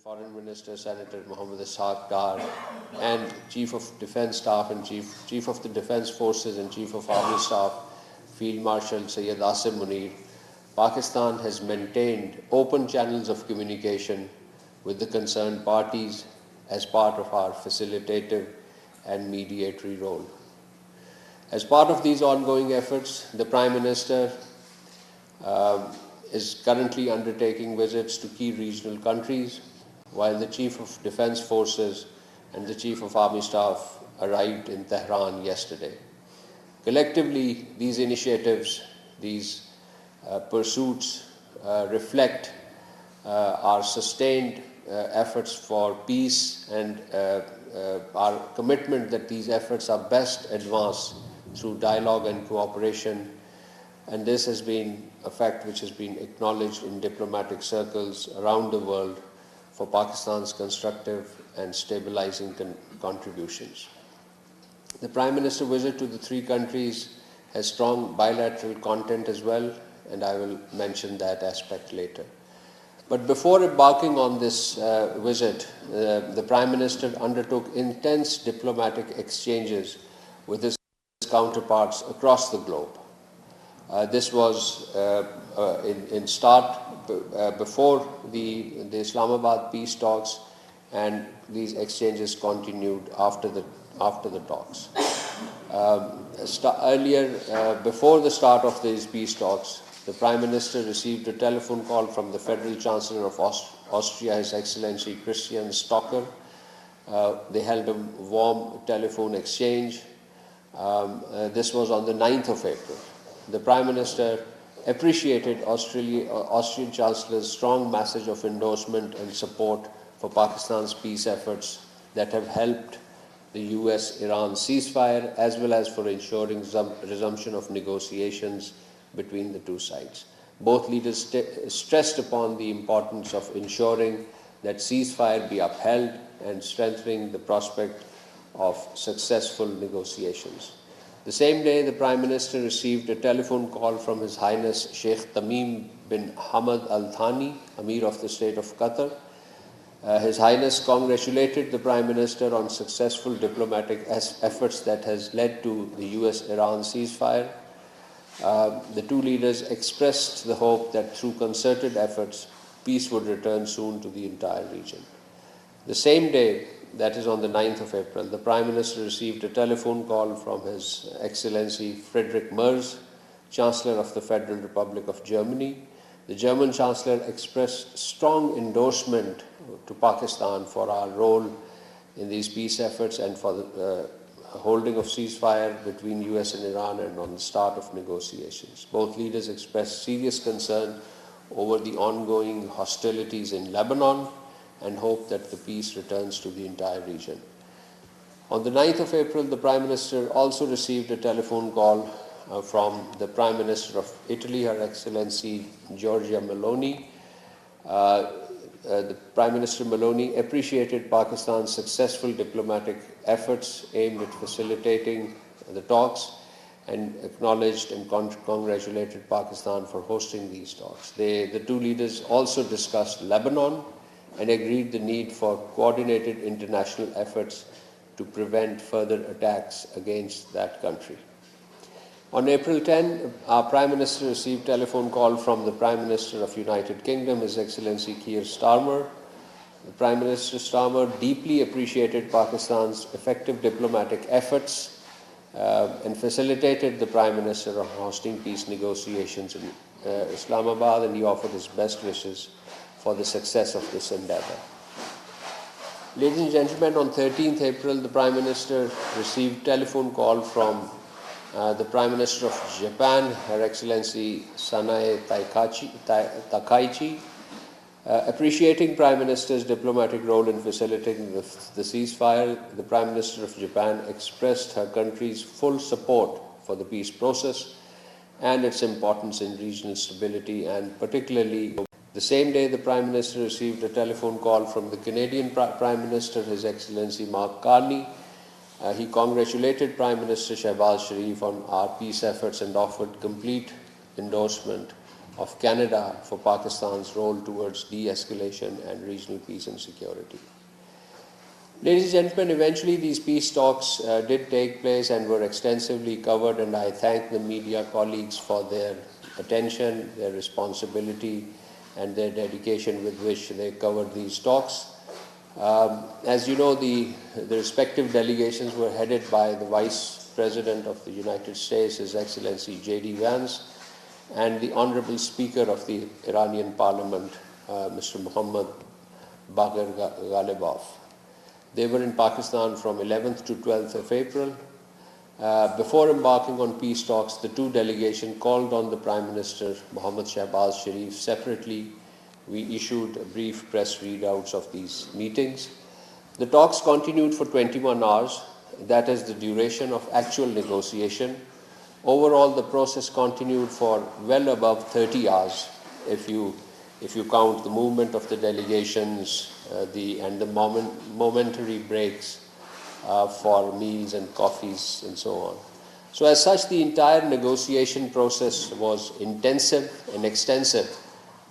Foreign Minister Senator Mohammad Ishaq Dar and Chief of Defence Staff and Chief of the Defence Forces and Chief of Army Staff Field Marshal Syed Asim Munir, Pakistan has maintained open channels of communication with the concerned parties as part of our facilitative and mediatory role. As part of these ongoing efforts, the Prime Minister is currently undertaking visits to key regional countries, while the Chief of Defence Forces and the Chief of Army Staff arrived in Tehran yesterday. Collectively, these initiatives, these pursuits reflect our sustained efforts for peace and our commitment that these efforts are best advanced through dialogue and cooperation, and this has been a fact which has been acknowledged in diplomatic circles around the world for Pakistan's constructive and stabilizing contributions. The Prime Minister's visit to the three countries has strong bilateral content as well, and I will mention that aspect later. But before embarking on this visit, the Prime Minister undertook intense diplomatic exchanges with his counterparts across the globe. This was before the Islamabad peace talks, and these exchanges continued after the talks. Before the start of these peace talks, the Prime Minister received a telephone call from the Federal Chancellor of Austria, His Excellency Christian Stocker. They held a warm telephone exchange. This was on the 9th of April. The Prime Minister appreciated Austrian Chancellor's strong message of endorsement and support for Pakistan's peace efforts that have helped the US-Iran ceasefire, as well as for ensuring resumption of negotiations between the two sides. Both leaders stressed upon the importance of ensuring that ceasefire be upheld and strengthening the prospect of successful negotiations. The same day, the Prime Minister received a telephone call from His Highness Sheikh Tamim bin Hamad Al Thani, Amir of the State of Qatar. His Highness congratulated the Prime Minister on successful diplomatic efforts that has led to the US-Iran ceasefire. The two leaders expressed the hope that through concerted efforts, peace would return soon to the entire region. The same day, that is on the 9th of April, the Prime Minister received a telephone call from His Excellency Friedrich Merz, Chancellor of the Federal Republic of Germany. The German Chancellor expressed strong endorsement to Pakistan for our role in these peace efforts and for the holding of ceasefire between US and Iran and on the start of negotiations. Both leaders expressed serious concern over the ongoing hostilities in Lebanon and hope that the peace returns to the entire region. On the 9th of April, the Prime Minister also received a telephone call from the Prime Minister of Italy, Her Excellency Giorgia Meloni. The Prime Minister Meloni appreciated Pakistan's successful diplomatic efforts aimed at facilitating the talks and acknowledged and congratulated Pakistan for hosting these talks. The two leaders also discussed Lebanon and agreed the need for coordinated international efforts to prevent further attacks against that country. On April 10, our Prime Minister received a telephone call from the Prime Minister of United Kingdom, His Excellency Keir Starmer. The Prime Minister Starmer deeply appreciated Pakistan's effective diplomatic efforts and facilitated the Prime Minister on hosting peace negotiations in Islamabad, and he offered his best wishes for the success of this endeavor. Ladies and gentlemen, on 13th April, the Prime Minister received a telephone call from the Prime Minister of Japan, Her Excellency Sanae Takaichi. Appreciating Prime Minister's diplomatic role in facilitating the ceasefire, the Prime Minister of Japan expressed her country's full support for the peace process and its importance in regional stability, and particularly the same day, the Prime Minister received a telephone call from the Canadian Prime Minister, His Excellency Mark Carney. He congratulated Prime Minister Shehbaz Sharif on our peace efforts and offered complete endorsement of Canada for Pakistan's role towards de-escalation and regional peace and security. Ladies and gentlemen, eventually these peace talks did take place and were extensively covered, and I thank the media colleagues for their attention, their responsibility, and their dedication with which they covered these talks. As you know, the respective delegations were headed by the Vice President of the United States, His Excellency J.D. Vance, and the Honorable Speaker of the Iranian Parliament, Mr. Muhammad Bagher Ghalibaf. They were in Pakistan from 11th to 12th of April. Before embarking on peace talks, the two delegations called on the Prime Minister, Mohammad Shahbaz Sharif, separately. We issued brief press readouts of these meetings. The talks continued for 21 hours. That is the duration of actual negotiation. Overall, the process continued for well above 30 hours if you count the movement of the delegations and the momentary breaks for meals and coffees and so on. So as such, the entire negotiation process was intensive and extensive,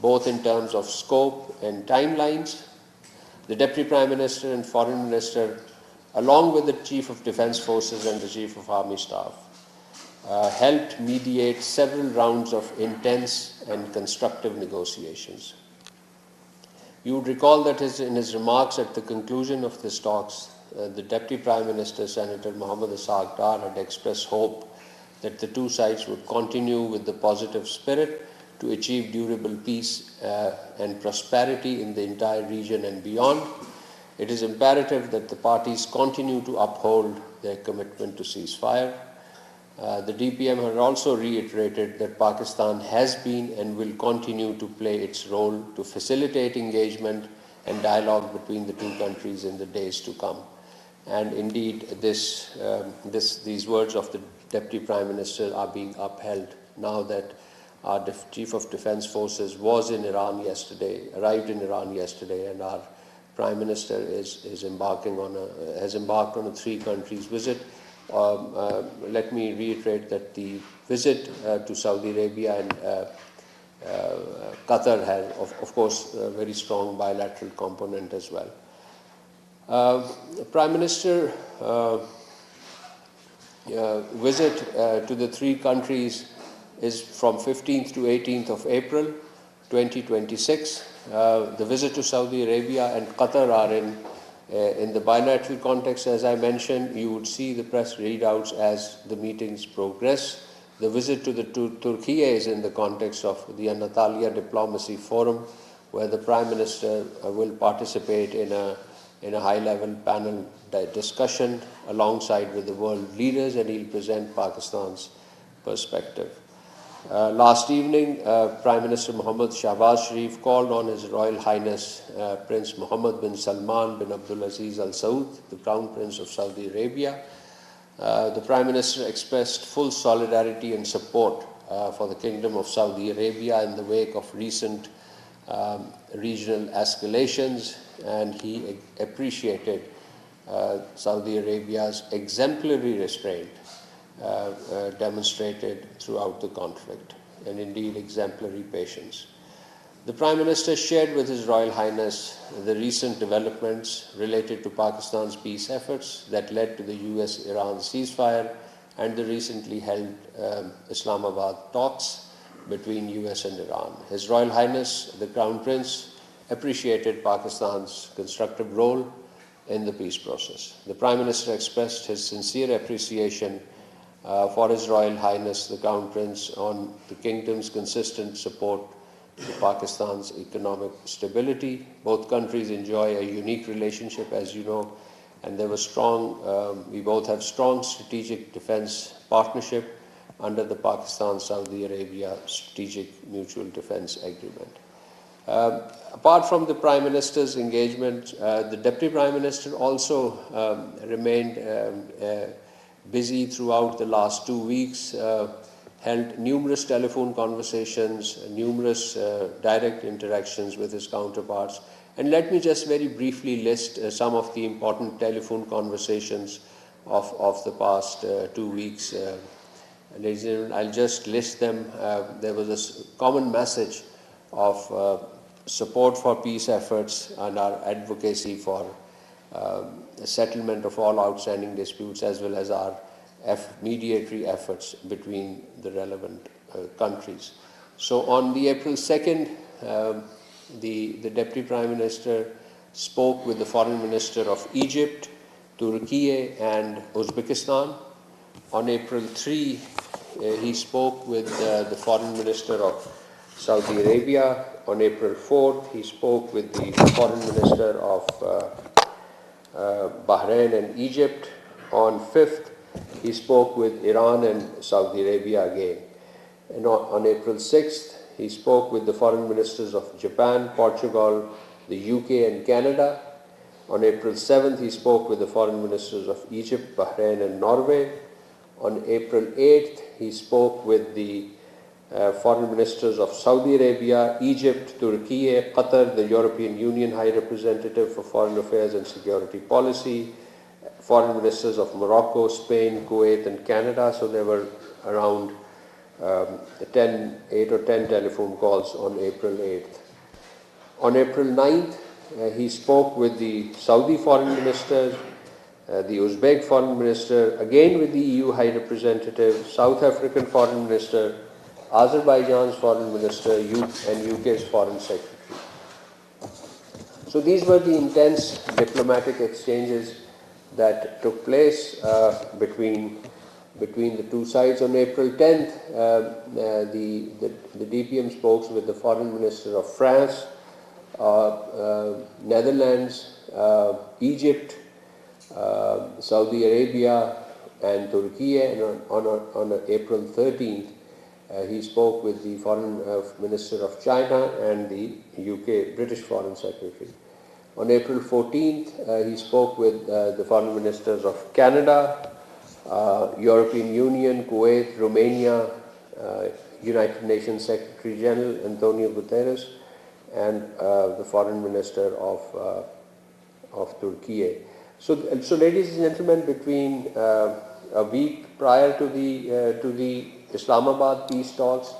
both in terms of scope and timelines. The Deputy Prime Minister and Foreign Minister, along with the Chief of Defence Forces and the Chief of Army Staff, helped mediate several rounds of intense and constructive negotiations. You would recall that in his remarks at the conclusion of these talks, the Deputy Prime Minister, Senator Mohammad Ishaq Dar, had expressed hope that the two sides would continue with the positive spirit to achieve durable peace and prosperity in the entire region and beyond. It is imperative that the parties continue to uphold their commitment to ceasefire. The DPM has also reiterated that Pakistan has been and will continue to play its role to facilitate engagement and dialogue between the two countries in the days to come. And indeed, these words of the Deputy Prime Minister are being upheld now that our Chief of Defence Forces was in Iran yesterday, arrived in Iran yesterday, and our Prime Minister has embarked on a three countries visit. Let me reiterate that the visit to Saudi Arabia and Qatar has, of course, a very strong bilateral component as well. The Prime Minister visit to the three countries is from 15th to 18th of April 2026. The visit to Saudi Arabia and Qatar are in the bilateral context. As I mentioned, you would see the press readouts as the meetings progress. The visit to Turkey is in the context of the Antalya Diplomacy Forum, where the Prime Minister will participate in a high-level panel discussion alongside with the world leaders, and he'll present Pakistan's perspective. Last evening, Prime Minister Mohammad Shahbaz Sharif called on His Royal Highness Prince Mohammed bin Salman bin Abdulaziz Al Saud, the Crown Prince of Saudi Arabia. The Prime Minister expressed full solidarity and support for the Kingdom of Saudi Arabia in the wake of recent regional escalations, and he appreciated Saudi Arabia's exemplary restraint demonstrated throughout the conflict, and indeed exemplary patience. The Prime Minister shared with His Royal Highness the recent developments related to Pakistan's peace efforts that led to the US-Iran ceasefire and the recently held Islamabad talks between US and Iran. His Royal Highness, the Crown Prince, appreciated Pakistan's constructive role in the peace process. The Prime Minister expressed his sincere appreciation for His Royal Highness the Crown Prince on the Kingdom's consistent support to Pakistan's economic stability. Both countries enjoy a unique relationship, as you know, and there was we both have strong strategic defense partnership under the Pakistan-Saudi Arabia Strategic Mutual Defense Agreement. Apart from the Prime Minister's engagement, the Deputy Prime Minister also remained busy throughout the last 2 weeks, held numerous telephone conversations, numerous direct interactions with his counterparts. And let me just very briefly list some of the important telephone conversations of the past 2 weeks Ladies and gentlemen, I'll just list them. There was a common message of support for peace efforts and our advocacy for the settlement of all outstanding disputes, as well as our mediatory efforts between the relevant countries. So on the April 2nd, the Deputy Prime Minister spoke with the Foreign Minister of Egypt, Turkey and Uzbekistan. On April 3, he spoke with the Foreign Minister of Saudi Arabia. On April 4th, he spoke with the Foreign Minister of Bahrain and Egypt. On 5th, he spoke with Iran and Saudi Arabia again. And on April 6th, he spoke with the Foreign Ministers of Japan, Portugal, the UK and Canada. On April 7th, he spoke with the Foreign Ministers of Egypt, Bahrain and Norway. On April 8th, he spoke with the Foreign Ministers of Saudi Arabia, Egypt, Turkey, Qatar, the European Union High Representative for Foreign Affairs and Security Policy, Foreign Ministers of Morocco, Spain, Kuwait and Canada. So there were around 8 or 10 telephone calls on April 8th. On April 9th, he spoke with the Saudi Foreign Minister, the Uzbek Foreign Minister, again with the EU High Representative, South African Foreign Minister, Azerbaijan's Foreign Minister and UK's Foreign Secretary. So these were the intense diplomatic exchanges that took place between the two sides. On April 10th, the DPM spoke with the Foreign Minister of France, Netherlands, Egypt, Saudi Arabia and Turkey, and on April 13th, he spoke with the Foreign Minister of China and the UK British Foreign Secretary. On April 14th, he spoke with the Foreign Ministers of Canada, European Union, Kuwait, Romania, United Nations Secretary General Antonio Guterres, and the Foreign Minister of Turkey. So, ladies and gentlemen, between a week prior to the Islamabad peace talks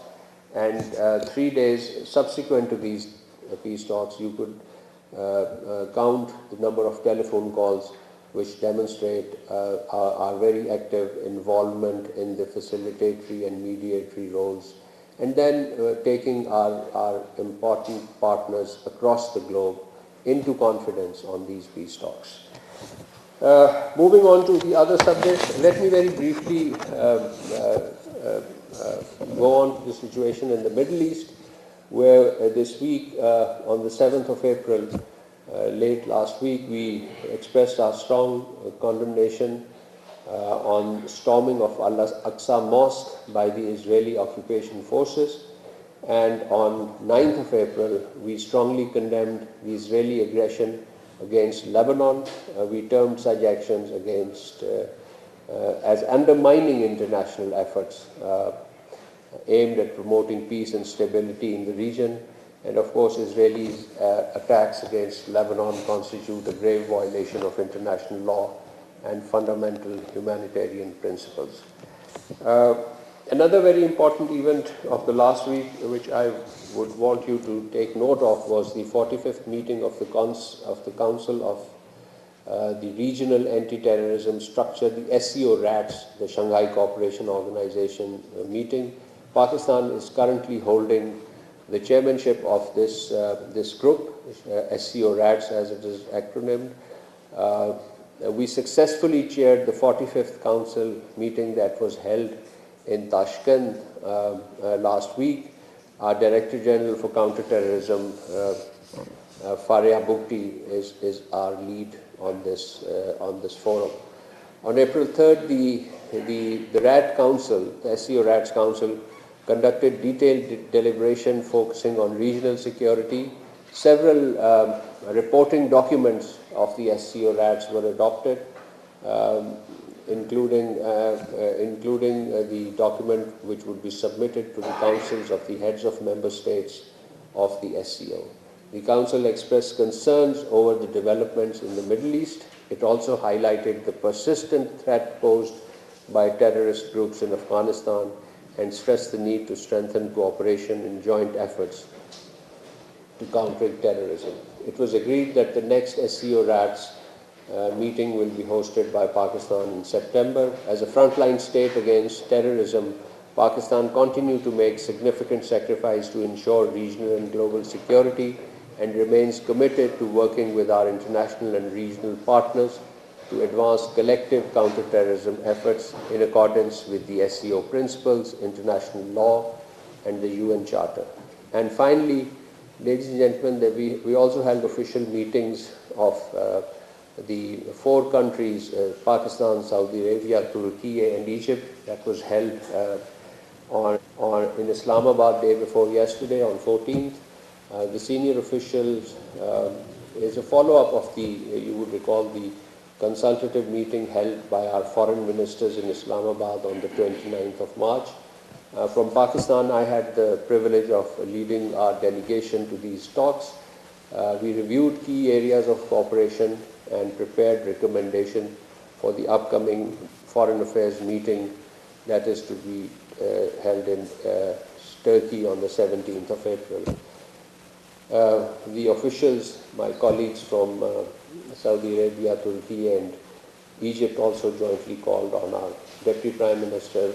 and 3 days subsequent to these peace talks, you could count the number of telephone calls which demonstrate our very active involvement in the facilitatory and mediatory roles, and then taking our important partners across the globe into confidence on these peace talks. Moving on to the other subjects, let me very briefly go on to the situation in the Middle East, where this week, on the 7th of April, late last week, we expressed our strong condemnation on storming of Al-Aqsa Mosque by the Israeli occupation forces. And on 9th of April, we strongly condemned the Israeli aggression against Lebanon. We termed such actions as undermining international efforts aimed at promoting peace and stability in the region. And of course, Israelis' attacks against Lebanon constitute a grave violation of international law and fundamental humanitarian principles. Another very important event of the last week, which I would want you to take note of, was the 45th meeting of the Council of the Regional Anti-Terrorism Structure, the SCO RATS, the Shanghai Cooperation Organization meeting. Pakistan is currently holding the chairmanship of this group, SCO RATS as it is acronymed. We successfully chaired the 45th Council meeting that was held in Tashkent last week. Our Director General for Counterterrorism, Faria Bukti, is our lead on this forum. On April 3rd, the RAT Council, the SCO RATS Council, conducted detailed deliberation focusing on regional security. Several reporting documents of the SCO RATS were adopted, including the document which would be submitted to the councils of the heads of member states of the SCO. The Council expressed concerns over the developments in the Middle East. It also highlighted the persistent threat posed by terrorist groups in Afghanistan and stressed the need to strengthen cooperation in joint efforts to counter terrorism. It was agreed that the next SCO RATS meeting will be hosted by Pakistan in September. As a frontline state against terrorism, Pakistan continued to make significant sacrifice to ensure regional and global security and remains committed to working with our international and regional partners to advance collective counterterrorism efforts in accordance with the SCO principles, international law, and the UN Charter. And finally, ladies and gentlemen, we also held official meetings of the four countries, Pakistan, Saudi Arabia, Turkey, and Egypt, that was held in Islamabad day before yesterday on 14th. The senior officials is a follow-up of you would recall, the consultative meeting held by our foreign ministers in Islamabad on the 29th of March. From Pakistan, I had the privilege of leading our delegation to these talks. We reviewed key areas of cooperation and prepared recommendations for the upcoming Foreign Affairs meeting that is to be held in Turkey on the 17th of April. The officials, my colleagues from Saudi Arabia, Turkey, and Egypt also jointly called on our Deputy Prime Minister,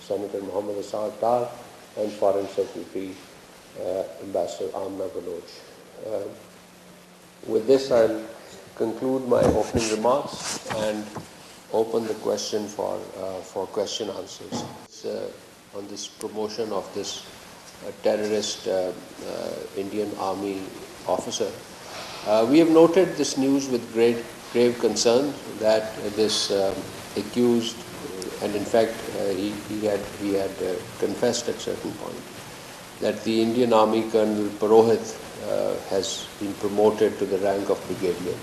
Senator Mohammed Assad, and Foreign Secretary, Ambassador Amna Baloch. With this, I'll conclude my opening remarks and open the question for question answers. On this promotion of this terrorist Indian Army officer. We have noted this news with grave concern that this accused, and in fact he had confessed at certain point, that the Indian Army Colonel Purohit has been promoted to the rank of brigadier.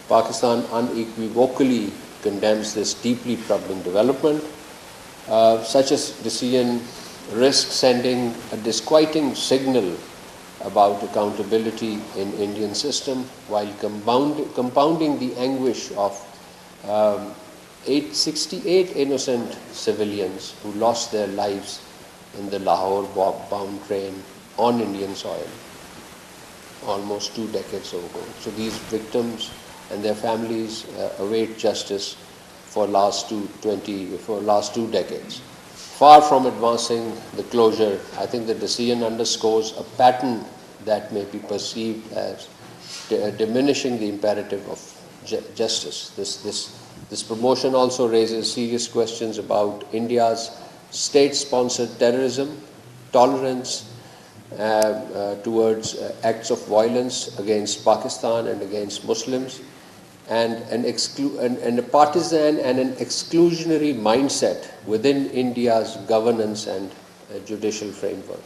Pakistan unequivocally condemns this deeply troubling development. Such a decision risks sending a disquieting signal about accountability in Indian system while compounding the anguish of 68 innocent civilians who lost their lives in the Lahore-bound train on Indian soil almost 2 decades ago. So these victims and their families await justice for last two decades. Far from advancing the closure, I think the decision underscores a pattern that may be perceived as diminishing the imperative of justice. This promotion also raises serious questions about India's state-sponsored terrorism, tolerance towards acts of violence against Pakistan and against Muslims, and a partisan and an exclusionary mindset within India's governance and judicial framework.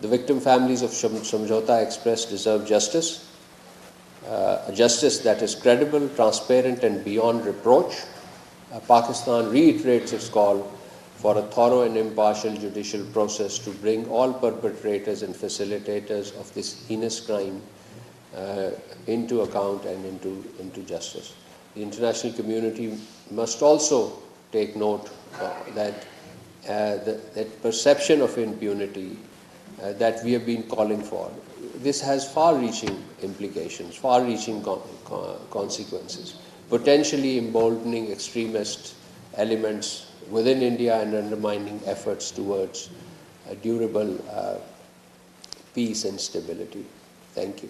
The victim families of Samjhauta Express deserve justice, a justice that is credible, transparent, and beyond reproach. Pakistan reiterates its call for a thorough and impartial judicial process to bring all perpetrators and facilitators of this heinous crime into account and into justice. The international community must also take note that that perception of impunity that we have been calling for, this has far-reaching implications, far-reaching consequences, potentially emboldening extremist elements within India and undermining efforts towards durable peace and stability. Thank you.